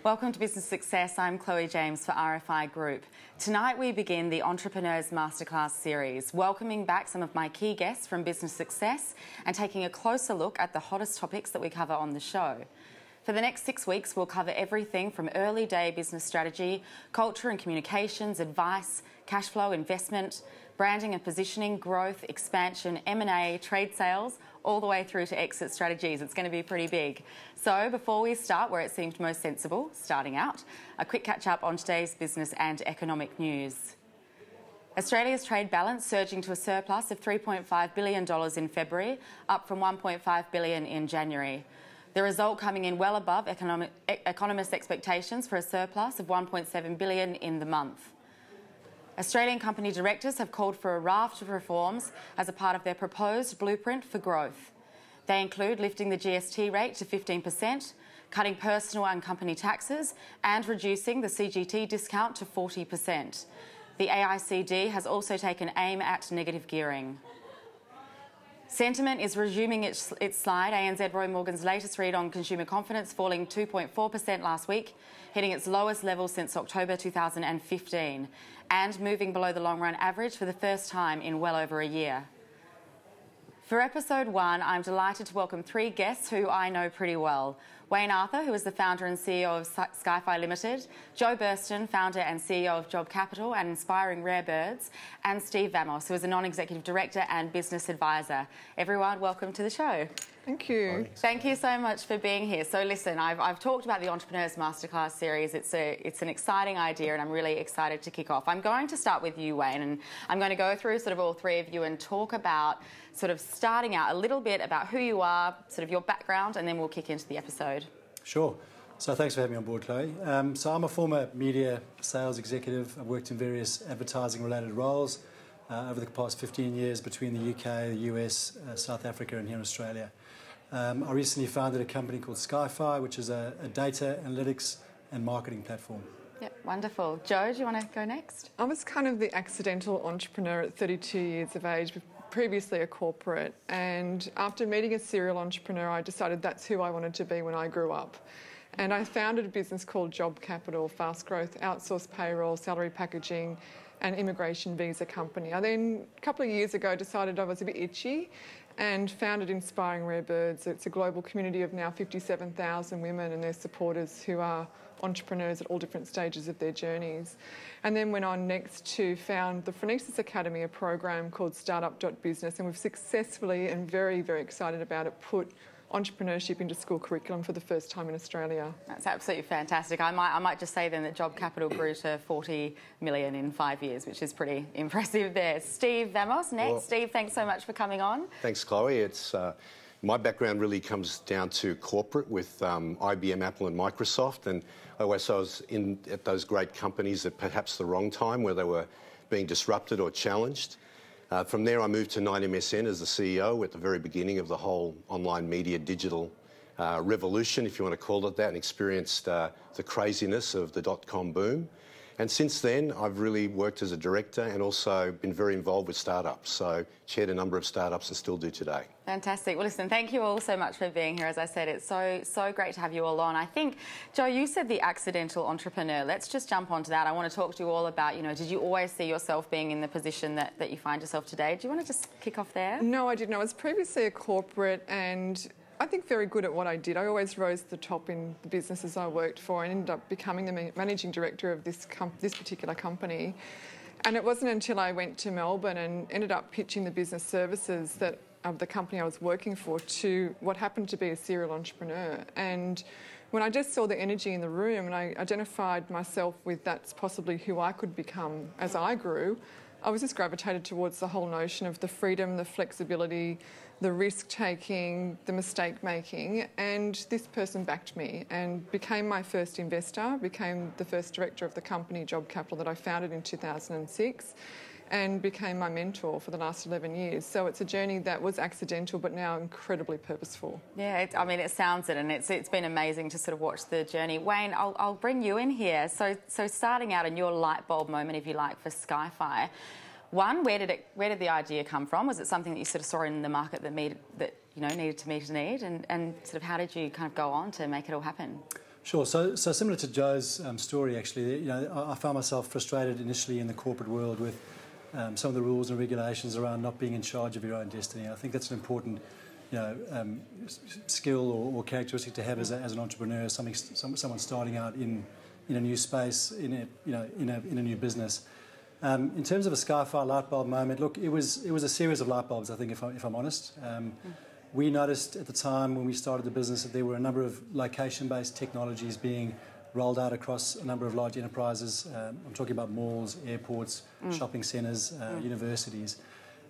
Welcome to Business Success. I'm Chloe James for RFI Group. Tonight we begin the Entrepreneurs Masterclass series, welcoming back some of my key guests from Business Success and taking a closer look at the hottest topics that we cover on the show. For the next 6 weeks, we'll cover everything from early day business strategy, culture and communications, advice, cash flow, investment, branding and positioning, growth, expansion, M&A, trade sales, all the way through to exit strategies. It's going to be pretty big. So before we start where it seemed most sensible, starting out, a quick catch up on today's business and economic news. Australia's trade balance surging to a surplus of $3.5 billion in February, up from $1.5 billion in January. The result coming in well above economists' expectations for a surplus of $1.7 billion in the month. Australian company directors have called for a raft of reforms as a part of their proposed blueprint for growth. They include lifting the GST rate to 15%, cutting personal and company taxes, and reducing the CGT discount to 40%. The AICD has also taken aim at negative gearing. Sentiment is resuming its slide. ANZ Roy Morgan's latest read on consumer confidence falling 2.4% last week, hitting its lowest level since October 2015 and moving below the long-run average for the first time in well over a year. For episode 1, I'm delighted to welcome 3 guests who I know pretty well. Wayne Arthur, who is the founder and CEO of SkyFii Limited, Joe Burston, founder and CEO of Job Capital and Inspiring Rare Birds, and Steve Vamos, who is a non-executive director and business advisor. Everyone, welcome to the show. Thank you. Thank you so much for being here. So listen, I've talked about the Entrepreneurs Masterclass series. It's an exciting idea and I'm really excited to kick off. I'm going to start with you, Wayne, and I'm going to go through sort of all 3 of you and talk about sort of starting out a little bit about who you are, sort of your background, and then we'll kick into the episode. Sure. So thanks for having me on board, Chloe. So I'm a former media sales executive. I've worked in various advertising-related roles over the past 15 years between the UK, the US, South Africa, and here in Australia. I recently founded a company called SkyFii, which is a data analytics and marketing platform. Yep, wonderful. Joe, do you want to go next? I was kind of the accidental entrepreneur at 32 years of age, previously a corporate, and after meeting a serial entrepreneur, I decided that's who I wanted to be when I grew up. And I founded a business called Job Capital, fast growth, outsourced payroll, salary packaging, and immigration visa company. I then, a couple of years ago, decided I was a bit itchy and founded Inspiring Rare Birds. It's a global community of now 57,000 women and their supporters who are entrepreneurs at all different stages of their journeys. And then went on next to found the Phronesis Academy, a program called Startup.Business, and we've successfully, and very, very excited about it, put entrepreneurship into school curriculum for the first time in Australia. That's absolutely fantastic. I might just say then that Job Capital grew to 40 million in 5 years, which is pretty impressive there. Steve Vamos, next. Well, Steve, thanks so much for coming on. Thanks, Chloe. It's my background really comes down to corporate with IBM, Apple and Microsoft, and I was at those great companies at perhaps the wrong time where they were being disrupted or challenged. From there, I moved to 9MSN as the CEO at the very beginning of the whole online media digital revolution, if you want to call it that, and experienced the craziness of the dot-com boom. And since then, I've really worked as a director and also been very involved with startups. So chaired a number of startups and still do today. Fantastic. Well, listen, thank you all so much for being here. As I said, it's so great to have you all on. I think, Joe, you said the accidental entrepreneur. Let's just jump onto that. I want to talk to you all about, did you always see yourself being in the position that you find yourself today? Do you want to just kick off there? No, I didn't. I was previously a corporate and I think very good at what I did. I always rose to the top in the businesses I worked for and ended up becoming the managing director of this particular company. And it wasn't until I went to Melbourne and ended up pitching the business services of the company I was working for to what happened to be a serial entrepreneur. And when I just saw the energy in the room and I identified myself with that's possibly who I could become as I grew, I was just gravitated towards the whole notion of the freedom, the flexibility, the risk-taking, the mistake-making, and this person backed me and became my first investor, became the first director of the company, Job Capital, that I founded in 2006, and became my mentor for the last 11 years. So it's a journey that was accidental, but now incredibly purposeful. Yeah, it sounds it, and it's been amazing to sort of watch the journey. Wayne, I'll bring you in here. So starting out in your light bulb moment, if you like, for SkyFii. One, where did the idea come from? Was it something that you sort of saw in the market that needed to meet a need? And sort of how did you kind of go on to make it all happen? Sure. So similar to Joe's story, actually, I found myself frustrated initially in the corporate world with some of the rules and regulations around not being in charge of your own destiny. I think that's an important, skill or characteristic to have as an entrepreneur, someone starting out in a new space, in a new business. In terms of a SkyFii light bulb moment, look, it was a series of light bulbs. I think, if I'm honest. We noticed at the time when we started the business that there were a number of location-based technologies being rolled out across a number of large enterprises. I'm talking about malls, airports, shopping centres, universities.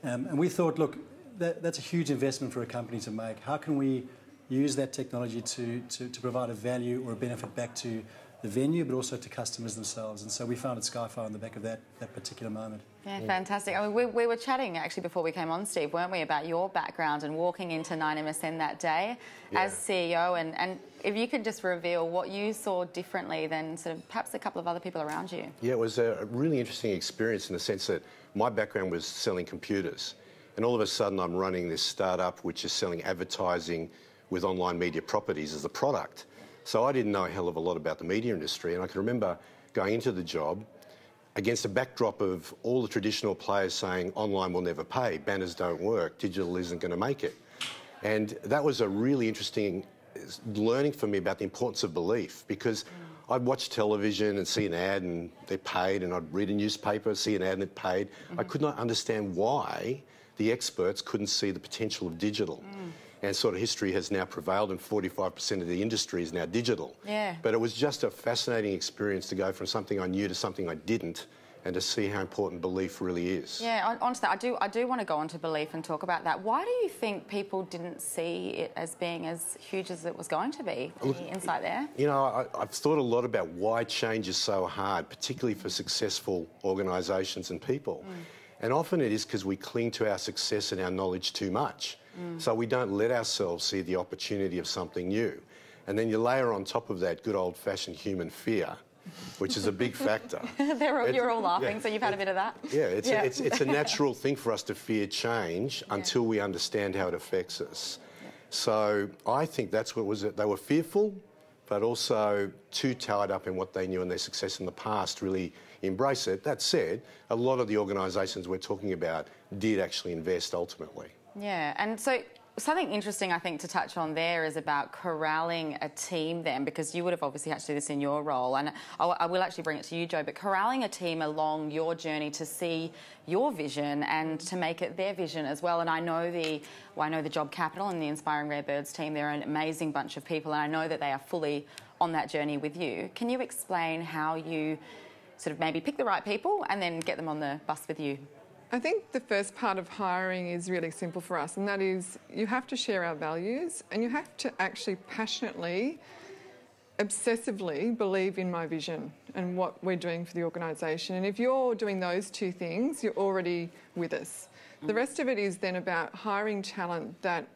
And we thought, look, that's a huge investment for a company to make. How can we use that technology to provide a value or a benefit back to the venue, but also to customers themselves? And so we founded SkyFii on the back of that particular moment. Yeah, fantastic. I mean, we were chatting actually before we came on, Steve, weren't we, about your background and walking into 9MSN that day as CEO, and if you could just reveal what you saw differently than sort of perhaps a couple of other people around you. Yeah, it was a really interesting experience in the sense that my background was selling computers, and all of a sudden I'm running this startup which is selling advertising with online media properties as a product. So I didn't know a hell of a lot about the media industry, and I can remember going into the job against a backdrop of all the traditional players saying online will never pay, banners don't work, digital isn't going to make it. And that was a really interesting learning for me about the importance of belief, because I'd watch television and see an ad and they're paid, and I'd read a newspaper, see an ad and they're paid. I could not understand why the experts couldn't see the potential of digital. And sort of history has now prevailed, and 45% of the industry is now digital. Yeah. But it was just a fascinating experience to go from something I knew to something I didn't, and to see how important belief really is. Yeah, onto that, I do want to go on to belief and talk about that. Why do you think people didn't see it as being as huge as it was going to be? Any insight there? You know, I've thought a lot about why change is so hard, particularly for successful organisations and people. And often it is because we cling to our success and our knowledge too much. So we don't let ourselves see the opportunity of something new. And then you layer on top of that good old-fashioned human fear, which is a big factor. You're all laughing, so you've had a bit of that? Yeah, it's a natural thing for us to fear change until we understand how it affects us. So I think that's what was it. They were fearful, but also too tied up in what they knew and their success in the past really embrace it. That said, a lot of the organisations we're talking about did actually invest ultimately. Yeah, and so something interesting I think to touch on there is about corralling a team then, because you would have obviously had to do this in your role, and I will actually bring it to you, Joe, but corralling a team along your journey to see your vision and to make it their vision as well. And I know the Job Capital and the Inspiring Rare Birds team, they're an amazing bunch of people, and I know that they are fully on that journey with you. Can you explain how you sort of maybe pick the right people and then get them on the bus with you? I think the first part of hiring is really simple for us, and that is you have to share our values and you have to actually passionately, obsessively believe in my vision and what we're doing for the organisation. And if you're doing those two things, you're already with us. The rest of it is then about hiring talent that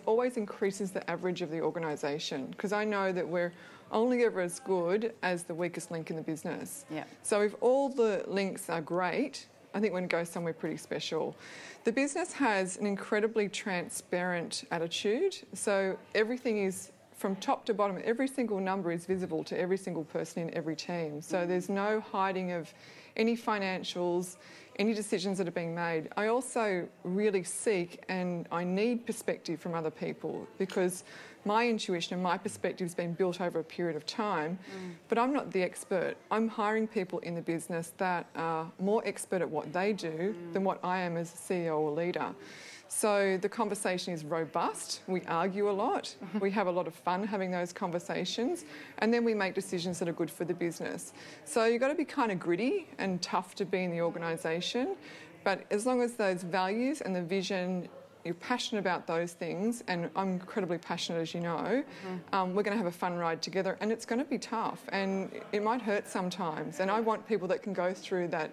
always increases the average of the organisation, because I know that we're only ever as good as the weakest link in the business. Yeah. So if all the links are great, I think we're going to go somewhere pretty special. The business has an incredibly transparent attitude, so everything is from top to bottom. Every single number is visible to every single person in every team. So there's no hiding of any financials, any decisions that are being made. I also really seek and I need perspective from other people, because my intuition and my perspective has been built over a period of time, but I'm not the expert. I'm hiring people in the business that are more expert at what they do than what I am as a CEO or leader. So the conversation is robust. We argue a lot. We have a lot of fun having those conversations, and then we make decisions that are good for the business. So you've got to be kind of gritty and tough to be in the organisation, but as long as those values and the vision, you're passionate about those things, and I'm incredibly passionate, as you know, we're going to have a fun ride together, and it's going to be tough, and it might hurt sometimes, and I want people that can go through that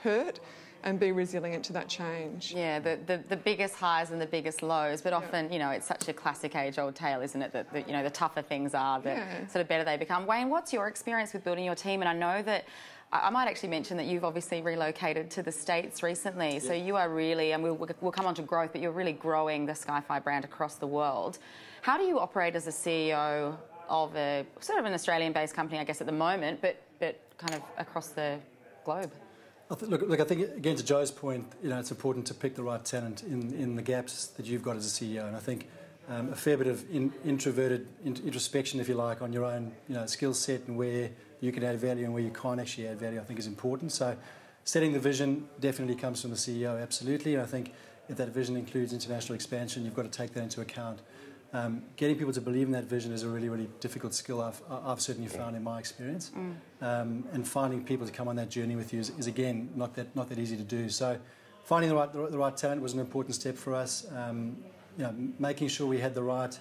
hurt and be resilient to that change. Yeah, the biggest highs and the biggest lows, but often, you know, it's such a classic age-old tale, isn't it, that you know, the tougher things are, the sort of better they become. Wayne, what's your experience with building your team? And I know that I might actually mention that you've obviously relocated to the States recently, so you are really, and we'll come on to growth, but you're really growing the SkyFii brand across the world. How do you operate as a CEO of a sort of an Australian-based company, I guess, at the moment, but kind of across the globe? Look, I think, again, to Joe's point, it's important to pick the right talent in the gaps that you've got as a CEO. And I think a fair bit of introspection, if you like, on your own skill set and where you can add value and where you can't actually add value, I think is important. So setting the vision definitely comes from the CEO, absolutely. And I think if that vision includes international expansion, you've got to take that into account. Getting people to believe in that vision is a really, really difficult skill I've certainly found in my experience. And finding people to come on that journey with you is again, not that easy to do. So finding the right talent was an important step for us. Making sure we had the right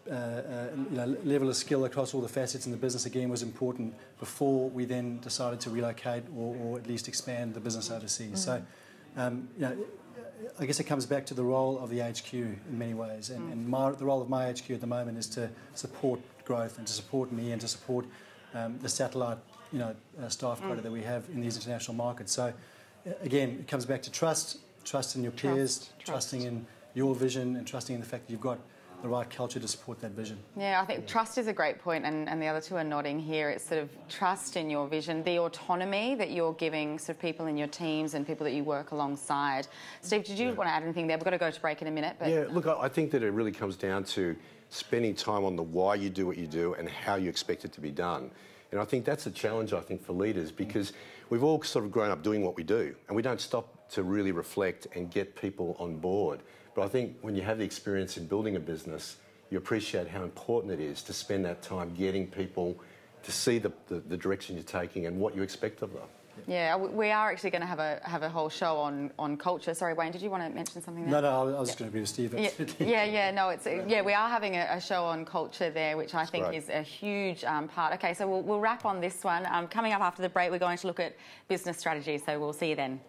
level of skill across all the facets in the business, again, was important before we then decided to relocate or at least expand the business overseas. So, I guess it comes back to the role of the HQ in many ways, and the role of my HQ at the moment is to support growth and to support me and to support the satellite, staff quota that we have in these international markets. So, again, it comes back to trust in your peers, trusting in your vision, and trusting in the fact that you've got the right culture to support that vision. Yeah, I think trust is a great point, and the other two are nodding here. It's sort of trust in your vision, the autonomy that you're giving sort of people in your teams and people that you work alongside. Steve, did you want to add anything there? We've got to go to break in a minute. But yeah, look, I think that it really comes down to spending time on the why you do what you do and how you expect it to be done. And I think that's a challenge, I think, for leaders, because we've all sort of grown up doing what we do, and we don't stop to really reflect and get people on board. But I think when you have the experience in building a business, you appreciate how important it is to spend that time getting people to see the direction you're taking and what you expect of them. Yeah, we are actually going to have a whole show on culture. Sorry, Wayne, did you want to mention something there? No, I was just going to agree with Steve. We are having a show on culture there, which I think is a huge part. Okay, so we'll wrap on this one. Coming up after the break, we're going to look at business strategy, so we'll see you then.